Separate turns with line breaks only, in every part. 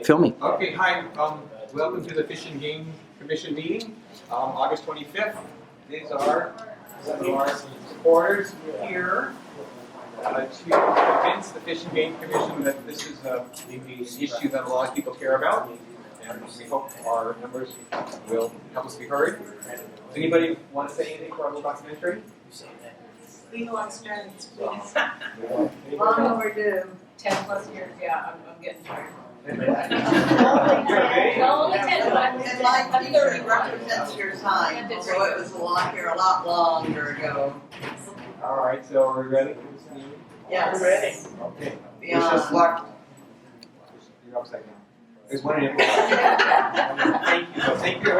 Filming.
Okay, hi. Welcome to the Fish and Game Commission meeting, August 25th. These are some of our supporters here to convince the Fish and Game Commission that this is an issue that a lot of people care about, and we hope our numbers will help us be heard. Does anybody want to say anything for our little documentary?
Legalize. Long overdue. 10 plus years, yeah, I'm getting tired.
Okay.
Only 10, but
And my picture represents your time, so it was here a lot longer ago.
All right, so are we ready for this meeting?
Yes.
Okay. Wish us luck. You're upside down. There's one in it. Thank you. So thank you.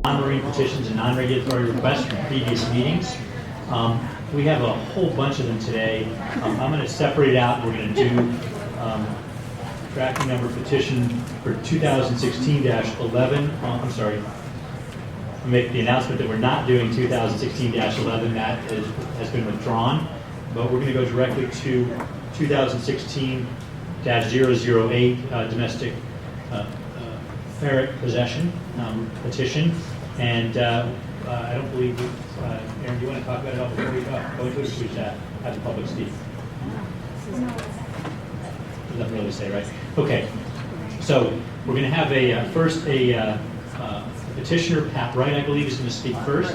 Non-marine petitions and non-regulatory requests from previous meetings. We have a whole bunch of them today. I'm going to separate out. We're going to do tracking number petition for 2016-11. I'm sorry. I'll make the announcement that we're not doing 2016-11. That has been withdrawn. But we're going to go directly to 2016-008 domestic ferret possession petition. And I don't believe, Aaron, do you want to talk about it all before we go into it, or should we have the public speak? There's nothing really to say, right? Okay, so we're going to have first a petitioner, Pat Wright, I believe, is going to speak first.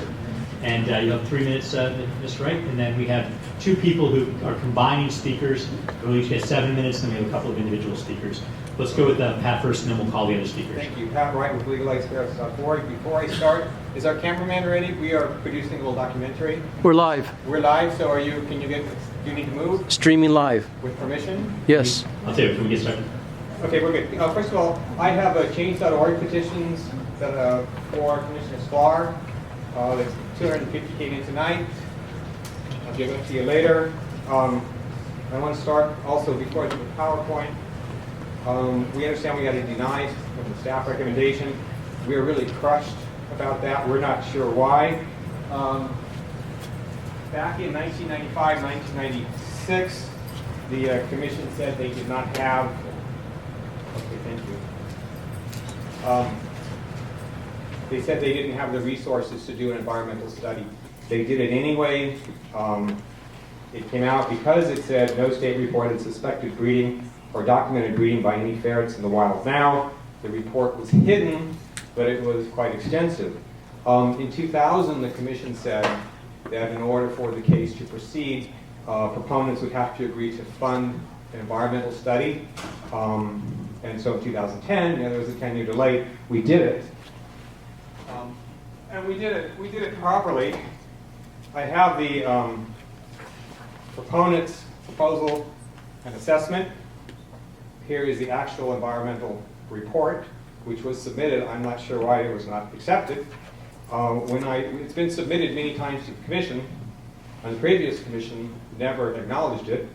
And you have 3 minutes, Ms. Wright, and then we have two people who are combining speakers. We'll each get 7 minutes, and then we have a couple of individual speakers. Let's go with Pat first, and then we'll call the other speakers.
Thank you. Pat Wright with legalize.org. Before I start, is our cameraman ready? We are producing a little documentary.
We're live.
We're live, so do you need to move
Streaming live.
with permission?
Yes.
I'll tell you, can we get started?
Okay, we're good. First of all, I have change.org petitions that, for Commissioner Sklar. There's 250 came in tonight. I'll give it to you later. I want to start also before I do the PowerPoint. We understand we got to deny from the staff recommendation. We are really crushed about that. We're not sure why. Back in 1995, 1996, the commission said they did not have. Okay, thank you. They said they didn't have the resources to do an environmental study. They did it anyway. It came out because it said no state reported suspected breeding or documented breeding by any ferrets in the wild now. The report was hidden, but it was quite extensive. In 2000, the commission said that in order for the case to proceed, proponents would have to agree to fund an environmental study. And so in 2010, there was a 10-year delay. We did it. And we did it properly. I have the proponent's proposal and assessment. Here is the actual environmental report, which was submitted. I'm not sure why it was not accepted. It's been submitted many times to the commission, and the previous commission never acknowledged it.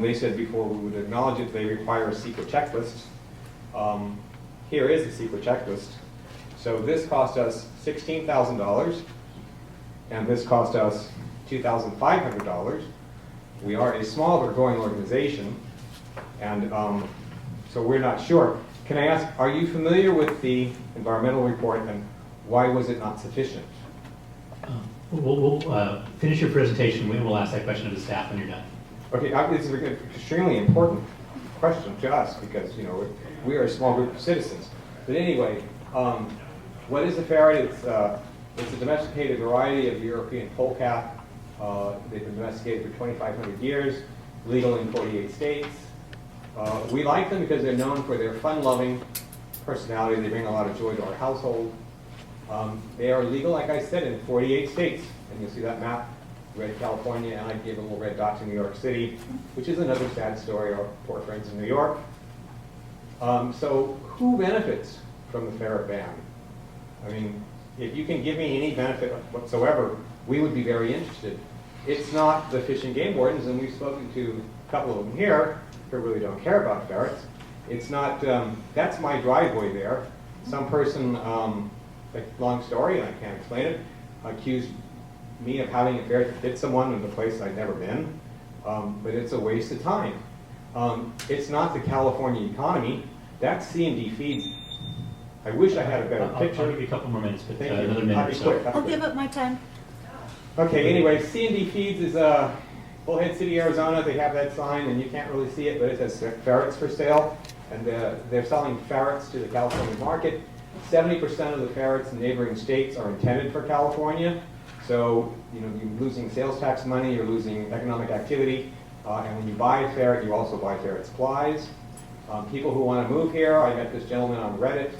They said before we would acknowledge it, they require a secret checklist. Here is the secret checklist. So this cost us $16,000, and this cost us $2,500. We are a small but growing organization, and so we're not sure. Can I ask, are you familiar with the environmental report, and why was it not sufficient?
We'll finish your presentation, and we'll ask that question of the staff when you're done. Okay,
this is an extremely important question to us because we are a small group of citizens. But anyway, what is a ferret? It's a domesticated variety of European polecat. They've been domesticated for 2,500 years, legal in 48 states. We like them because they're known for their fun-loving personality. They bring a lot of joy to our household. They are legal, like I said, in 48 states. And you'll see that map, red California, and I gave a little red dot to New York City, which is another sad story, our poor friends in New York. So who benefits from the ferret ban? I mean, if you can give me any benefit whatsoever, we would be very interested. It's not the Fish and Game wardens, and we've spoken to a couple of them here who really don't care about ferrets. It's not, that's my driveway there. Some person, long story, and I can't explain it, accused me of having a ferret that bit someone in a place I'd never been. but it's a waste of time. It's not the California economy. That's C&D feeds. I wish I had a better
I'll
picture.
give you a couple more minutes, but
Thank you.
another
I'll
minute or
be
so.
quick.
I'll give it my time.
Okay, anyway, C&D Feeds is Bullhead City, Arizona. They have that sign, and you can't really see it, but it says ferrets for sale. And they're selling ferrets to the California market. 70% of the ferrets in neighboring states are intended for California. So, you know, you're losing sales tax money, you're losing economic activity. And when you buy a ferret, you also buy ferret supplies. People who want to move here, I met this gentleman on Reddit.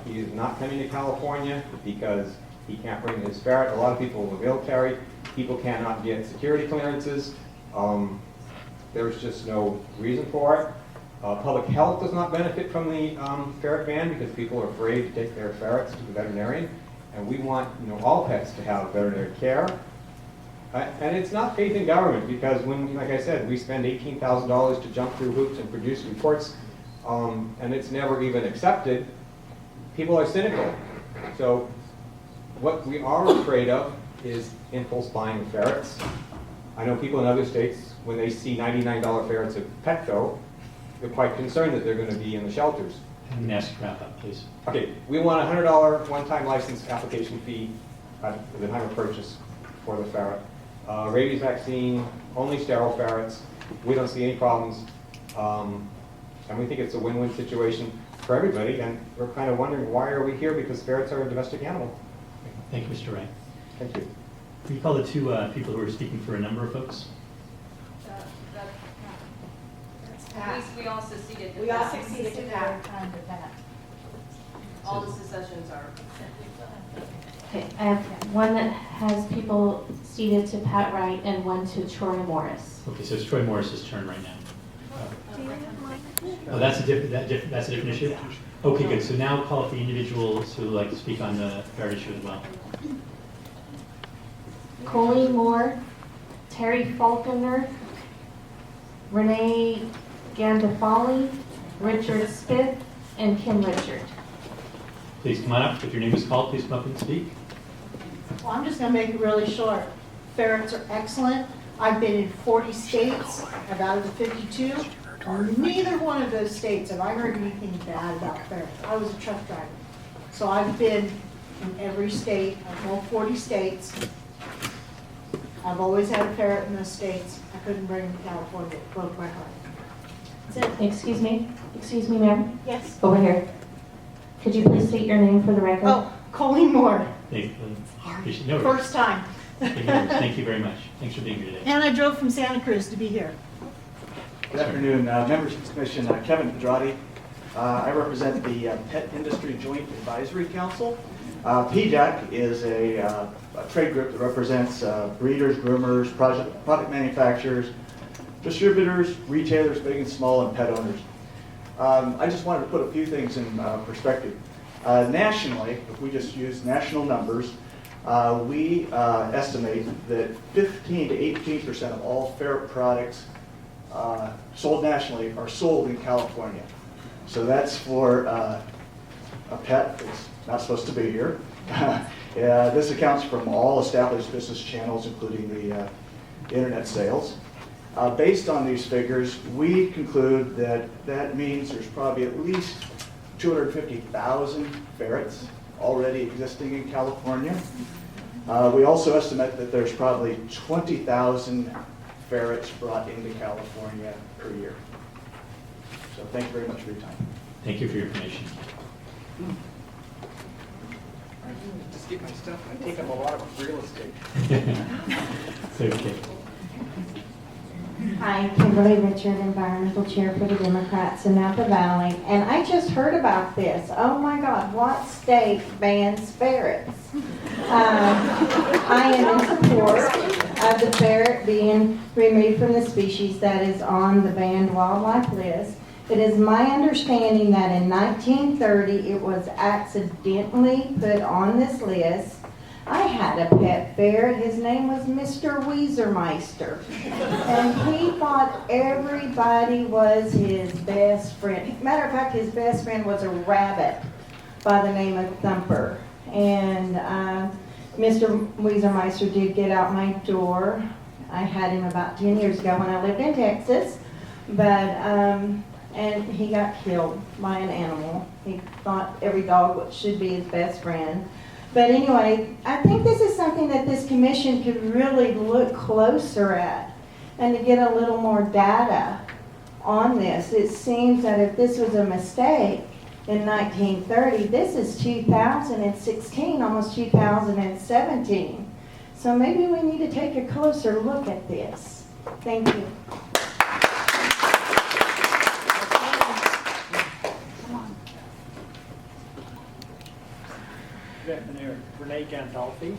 He is not coming to California because he can't bring his ferret. A lot of people in the military, people cannot get security clearances. There's just no reason for it. Public health does not benefit from the ferret ban because people are afraid to take their ferrets to the veterinarian. And we want, you know, all pets to have veterinary care. And it's not faith in government because when, like I said, we spend $18,000 to jump through hoops and produce reports, and it's never even accepted. People are cynical. So what we are afraid of is impulse buying of ferrets. I know people in other states, when they see $99 ferrets at Petco, they're quite concerned that they're going to be in the shelters.
I'm going to ask you to wrap up, please.
Okay, we want a $100 one-time license application fee at the time of purchase for the ferret. Rabies vaccine, only sterile ferrets. We don't see any problems. And we think it's a win-win situation for everybody. And we're kind of wondering, why are we here? Because ferrets are a domestic animal.
Thank you, Mr. Ray.
Thank you.
Can you call the two people who are speaking for a number of folks?
We all succeeded.
We all succeeded to that.
All the secessions are.
Okay, I have one that has people seated to Pat Wright and one to Troy Morris.
Okay, so it's Troy Morris's turn right now. Oh, that's a different issue? Okay, good. So now call up the individuals who would like to speak on the ferret issue as well.
Colleen Moore, Terry Falconer, Renee Gandafali, Richard Smith, and Kim Richard.
Please come on up. If your name is called, please come up and speak.
Well, I'm just gonna make it really short. Ferrets are excellent. I've been in 40 states, I've out of the 52. Neither one of those states have I heard anything bad about ferrets. I was a truck driver. So I've been in every state, I've all 40 states. I've always had a ferret in those states. I couldn't bring them to California, it broke my heart. That's it.
Excuse me, ma'am,
Yes.
over here. Could you please state your name for the record?
Oh, Colleen Moore,
No,
first time.
thank you very much. Thanks for being here today.
And I drove from Santa Cruz to be here.
Good afternoon, members of the commission. Kevin Pedrati. I represent the Pet Industry Joint Advisory Council. PJAC is a trade group that represents breeders, groomers, product manufacturers, distributors, retailers, big and small, and pet owners. I just wanted to put a few things in perspective. Nationally, if we just use national numbers, we estimate that 15 to 18% of all ferret products sold nationally are sold in California. So that's for a pet that's not supposed to be here. This accounts from all established business channels, including the internet sales. Based on these figures, we conclude that that means there's probably at least 250,000 ferrets already existing in California. We also estimate that there's probably 20,000 ferrets brought into California per year. So thank you very much for your time.
Thank you for your information.
Just get my stuff. I take up a lot of real estate.
It's okay.
Hi, Kimberly Richard, Environmental Chair for the Democrats in Napa Valley. And I just heard about this. Oh my God, what state bans ferrets? I am in support of the ferret being removed from the species that is on the banned wildlife list. It is my understanding that in 1930 it was accidentally put on this list. I had a pet ferret. His name was Mr. Weezermeister. And he thought everybody was his best friend. Matter of fact, his best friend was a rabbit by the name of Thumper. And Mr. Weezermeister did get out my door I had him about 10 years ago when I lived in Texas, but, and he got killed by an animal. He thought every dog should be his best friend. But anyway, I think this is something that this commission could really look closer at and to get a little more data on this. It seems that if this was a mistake in 1930, this is 2016, almost 2017. So maybe we need to take a closer look at this. Thank you.
Good afternoon, Renee Gandolfi.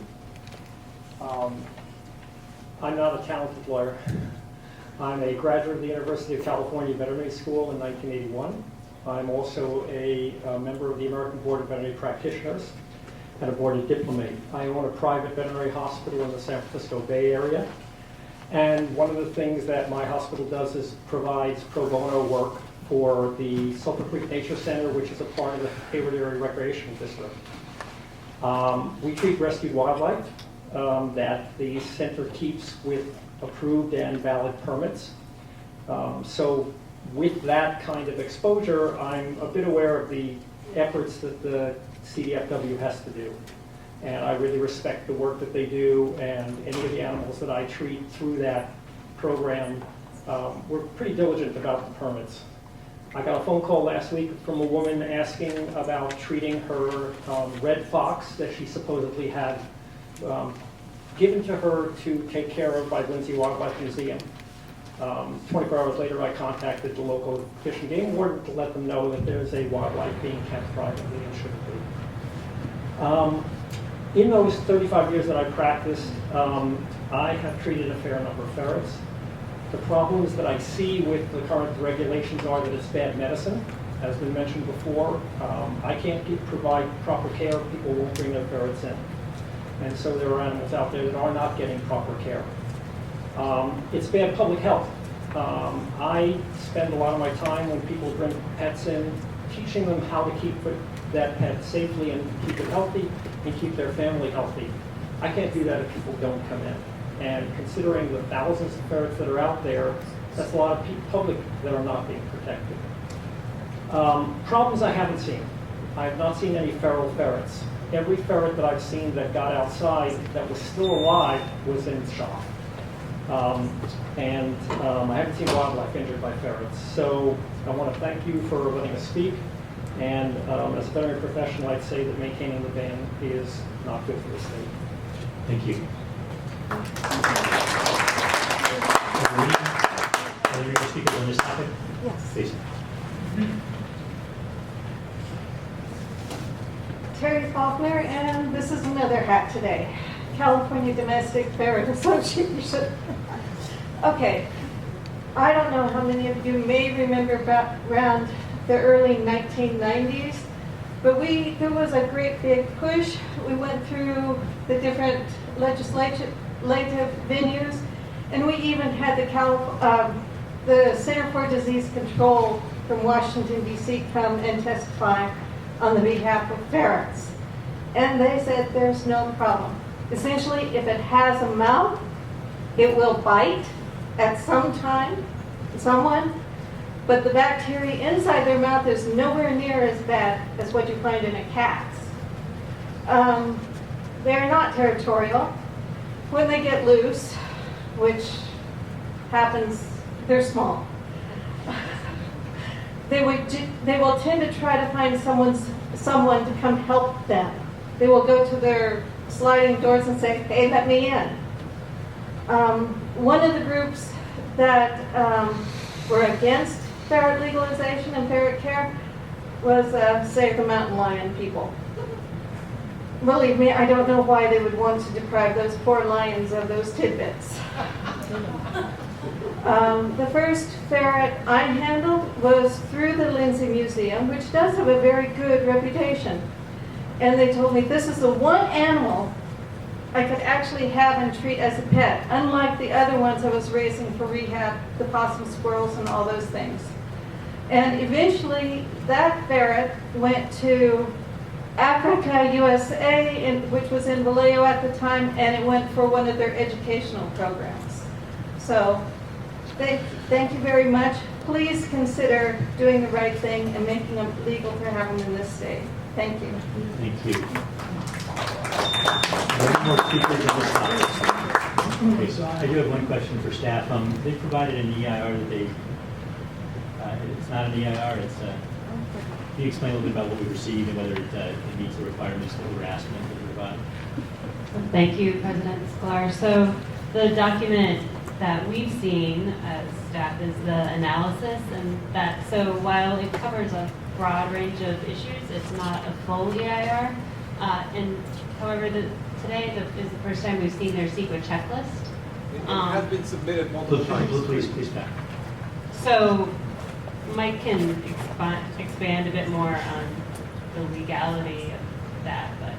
I'm not a talented lawyer. I'm a graduate of the University of California Veterinary School in 1981. I'm also a member of the American Board of Veterinary Practitioners and a boarded diplomat. I own a private veterinary hospital in the San Francisco Bay Area. And one of the things that my hospital does is provides pro bono work for the Sulphur Creek Nature Center, which is a part of the Hayward Area Recreation District. We treat rescued wildlife that the center keeps with approved and valid permits. So with that kind of exposure, I'm a bit aware of the efforts that the CDFW has to do. And I really respect the work that they do, and any of the animals that I treat through that program, we're pretty diligent about the permits. I got a phone call last week from a woman asking about treating her red fox that she supposedly had given to her to take care of by Lindsay Wildlife Museum. 24 hours later, I contacted the local Fish and Game Warden to let them know that there's a wildlife being kept privately and shouldn't be. In those 35 years that I practiced, I have treated a fair number of ferrets. The problems that I see with the current regulations are that it's bad medicine. As been mentioned before, I can't provide proper care, people won't bring their ferrets in. And so there are animals out there that are not getting proper care. It's bad public health. I spend a lot of my time when people bring pets in, teaching them how to keep that pet safely and keep it healthy and keep their family healthy. I can't do that if people don't come in. And considering the thousands of ferrets that are out there, that's a lot of public that are not being protected. Problems I haven't seen. I have not seen any feral ferrets. Every ferret that I've seen that got outside that was still alive was in shock. I haven't seen wildlife injured by ferrets. So I want to thank you for letting us speak. And as a veterinary professional, I'd say that maintaining the ban is not good for the state.
Thank you. Are there any speakers on this topic?
Yes.
Please.
Terry Faulkner, and this is another hat today. California Domestic Ferret Association. Okay, I don't know how many of you may remember around the early 1990s, but there was a great big push. We went through the different legislative venues, and we even had the Center for Disease Control from Washington, D.C. come and testify on the behalf of ferrets. And they said there's no problem. Essentially, if it has a mouth, it will bite at some time, someone, but the bacteria inside their mouth is nowhere near as bad as what you find in a cat's. They're not territorial. When they get loose, which happens, they're small. They will tend to try to find someone to come help them. They will go to their sliding doors and say, hey, let me in. One of the groups that were against ferret legalization and ferret care was Save the Mountain Lion people. Believe me, I don't know why they would want to deprive those poor lions of those tidbits. The first ferret I handled was through the Lindsay Museum, which does have a very good reputation. And they told me this is the one animal I could actually have and treat as a pet, unlike the other ones I was raising for rehab, the possum, squirrels, and all those things. And eventually, that ferret went to Africa, USA, which was in Vallejo at the time, and it went for one of their educational programs.
So, thank you very much. Please consider doing the right thing and making them legal to have them in this state. Thank you.
Thank you. Any more speakers on this topic? Okay, so I do have one question for staff. They provided an EIR that they, it's not an EIR, it's can you explain a little bit about what we received and whether it meets the requirements that we were asking them to provide?
Thank you, President Sklar. So the document that we've seen as staff is the analysis, and that, so while it covers a broad range of issues, it's not a full EIR. And however, today is the first time we've seen their secret checklist.
It has been submitted multiple times.
Please back.
So Mike can expand a bit more on the legality of that, but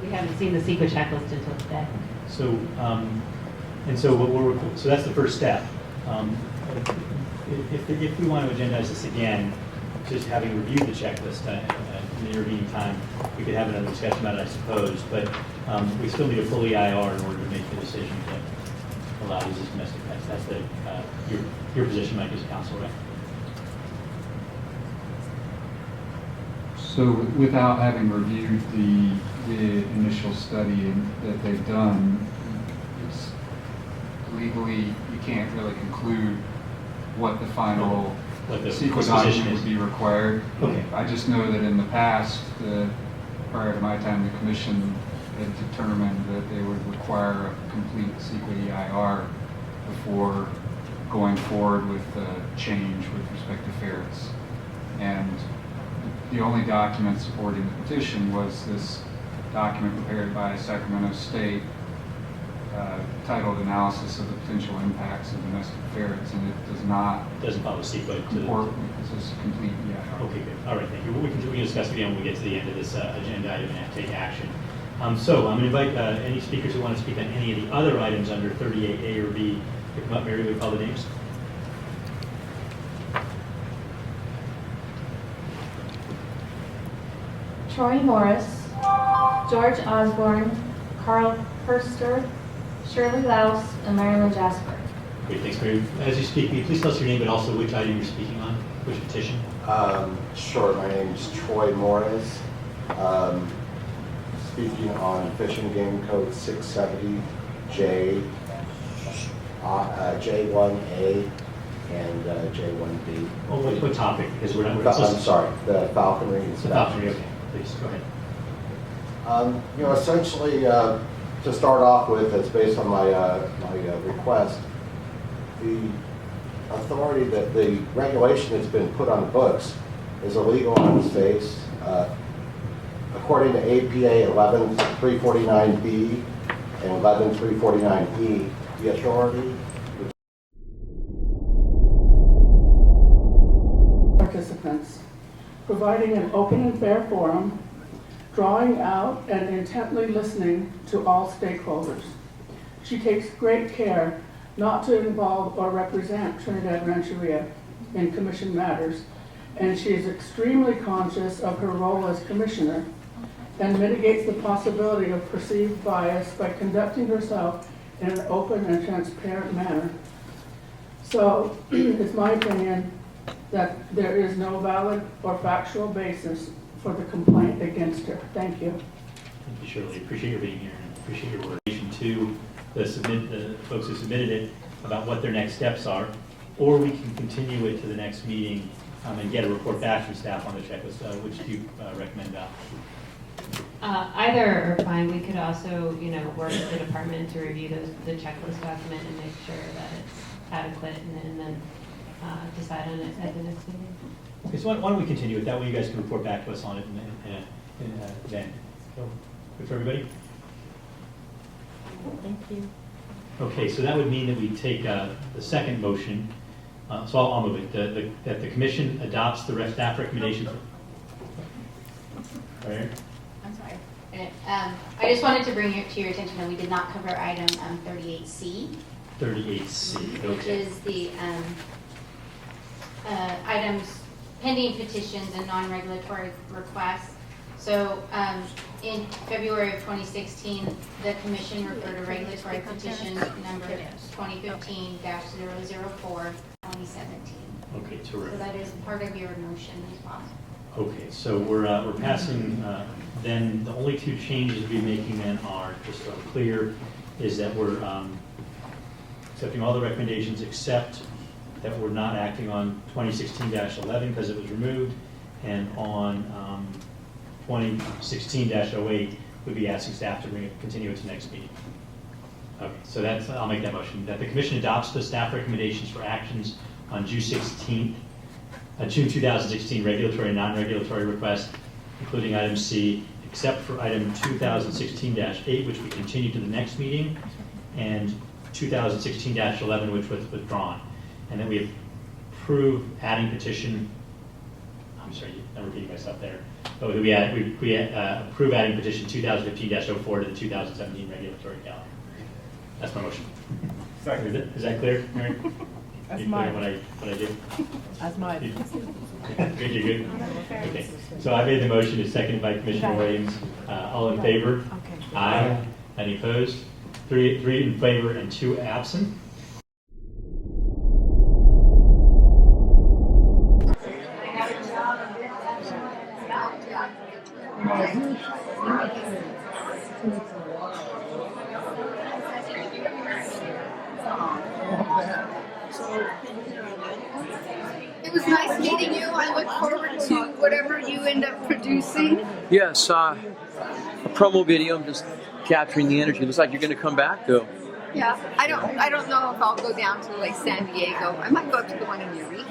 we haven't seen the secret checklist until today.
So, and so so that's the first step. If we want to agendize this again, just having reviewed the checklist in the intervening time, we could have another discussion about it, I suppose. But we still need a full EIR in order to make the decision to allow these as domestic pets. That's the your position, Mike, as counsel, right?
So without having reviewed the initial study that they've done, it's legally, you can't really conclude what the final CEQA document would be required.
Okay.
I just know that in the past, prior to my time, the commission had determined that they would require a complete CEQA EIR before going forward with change with respect to ferrets. And the only document supporting the petition was this document prepared by Sacramento State titled Analysis of the Potential Impacts of Domestic Ferrets, and it
doesn't follow CEQA.
Comport because it's a complete EIR.
Okay, good. All right, thank you. We can discuss it again when we get to the end of this agenda item and take action. So I'm going to invite any speakers who want to speak on any of the other items under 38A or B to come up. Mary, will you call the names?
Troy Morris, George Osborne, Carl Perster, Shirley Louse, and Marilyn Jasper.
Great, thanks, Mary. As you speak, will you please tell us your name, but also which item you're speaking on, which petition?
Sure, my name is Troy Morris. Speaking on Fish and Game Code 670J, J1A, and J1B.
Oh, what topic? Because we're not.
I'm sorry, the falconry
The
inspection.
falconry, okay. Please, go ahead.
Essentially, to start off with, it's based on my request. The authority that the regulation that's been put on the books is illegal on its face. According to APA 11349B and 11349E, the authority
participants, providing an open and fair forum, drawing out and intently listening to all stakeholders. She takes great care not to involve or represent Trinidad Rancheria in commission matters, and she is extremely conscious of her role as commissioner and mitigates the possibility of perceived bias by conducting herself in an open and transparent manner. So it's my opinion that there is no valid or factual basis for the complaint against her. Thank you.
Thank you, Shirley. Appreciate your being here and appreciate your work. To the folks who submitted it about what their next steps are, or we can continue it to the next meeting and get a report back from staff on the checklist. Which do you recommend, Val?
Either are fine. We could also, work with the department to review the checklist document and make sure that it's adequate, and then decide on it at the next meeting.
Okay, so why don't we continue it? That way you guys can report back to us on it then. So, good for everybody?
Thank you.
Okay, so that would mean that we take the second motion. So I'll move it. That the commission adopts the staff recommendation. Right.
I'm sorry. I just wanted to bring it to your attention that we did not cover item 38C.
38C, okay.
Which is the items pending petitions and non-regulatory requests. So In February of 2016, the commission referred a regulatory petition number 2015-004, 2017.
Okay,
So
terrific.
that is part of your motion as well.
Okay, so we're passing, then the only two changes we'll be making then are, just so I'm clear, is that we're accepting all the recommendations except that we're not acting on 2016-11 because it was removed, and on 2016-08, we'd be asking staff to continue it to next meeting. Okay, so that's, I'll make that motion, that the commission adopts the staff recommendations for actions on June 2016 regulatory and non-regulatory requests, including item C, except for item 2016-8, which we continue to the next meeting, and 2016-11, which was withdrawn. And then we approve adding petition, I'm sorry, I'm repeating myself there, but we approve adding petition 2015-04 to the 2017 regulatory calendar. That's my motion.
Second.
Is that clear, Mary?
That's
You clear
mine.
what I did?
That's mine.
Good, you're good? Okay, so I made the motion, it's seconded by Commissioner Williams. All in favor?
Okay.
Aye. Any opposed? Three in favor and 2 absent.
It was nice meeting you. I look forward to whatever you end up producing.
Yes, a promo video. I'm just capturing the energy. Looks like you're going to come back, though.
Yeah, I don't know if I'll go down to like San Diego. I might go up to the one in Eureka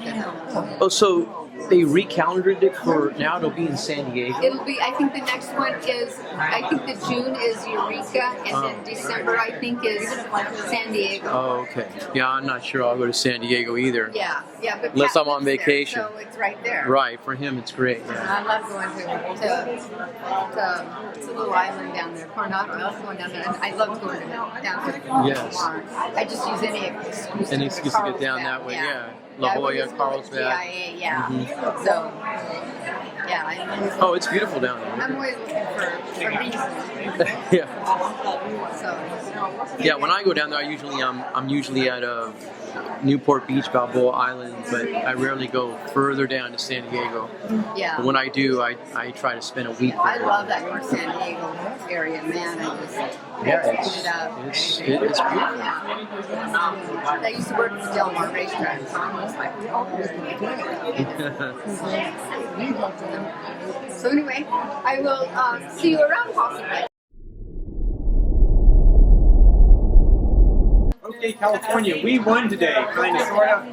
though.
Oh, so they recalendared it for now. It'll be in San Diego.
It'll be. I think the next one is. I think the June is Eureka, and then December I think is San Diego.
Oh, okay. Yeah, I'm not sure I'll go to San Diego either.
Yeah, but
Unless
Pat
I'm on
lives there,
vacation.
so it's right there.
Right, for him it's great. Yeah.
I love going to it's a little island down there, Coronado. I love going down there. And I love going down there.
Yes.
I just use any excuse.
Any excuse to get down that way, yeah. La Jolla, Carlsbad.
GIA, yeah.
Mhm.
So, yeah.
Oh, it's beautiful down there.
I'm always looking for reasons.
Yeah.
So.
Yeah, when I go down there, I'm usually at Newport Beach, Balboa Island, but I rarely go further down to San Diego.
Yeah.
But when I do, I try to spend a week there.
I love that North San Diego area, man.
It's beautiful.
I used to work at the Del Mar racetrack, so I was like, so anyway, I will see you around possibly.
Okay, California, we won today, kind of, sort of.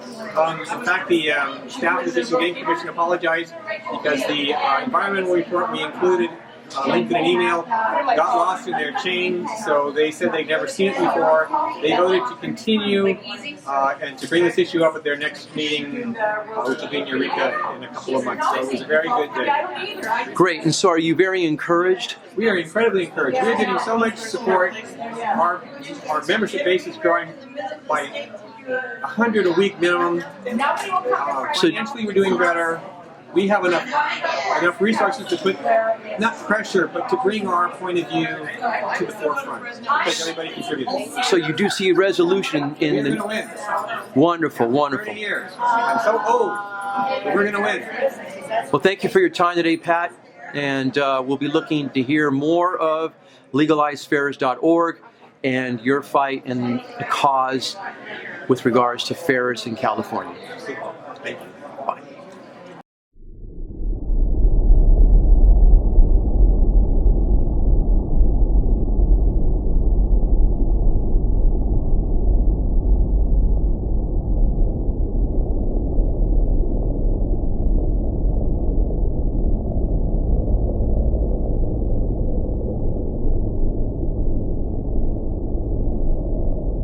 In fact, the staff of the Fish and Game Commission apologized because the environmental report we included, linked in an email, got lost in their chain, so they said they'd never seen it before. They voted to continue and to bring this issue up at their next meeting, which will be in Eureka in a couple of months. So it was a very good day.
Great, and so are you very encouraged?
We are incredibly encouraged. We're getting so much support. Our membership base is growing by 100 a week minimum. Financially, we're doing better. We have enough resources to put, not pressure, but to bring our point of view to the forefront, because everybody contributes.
So you do see a resolution in
We're going to win.
Wonderful, wonderful.
30 years. I'm so old, but we're going to win.
Well, thank you for your time today, Pat, and we'll be looking to hear more of legalizeferrets.org and your fight and the cause with regards to ferrets in California.
Thank you.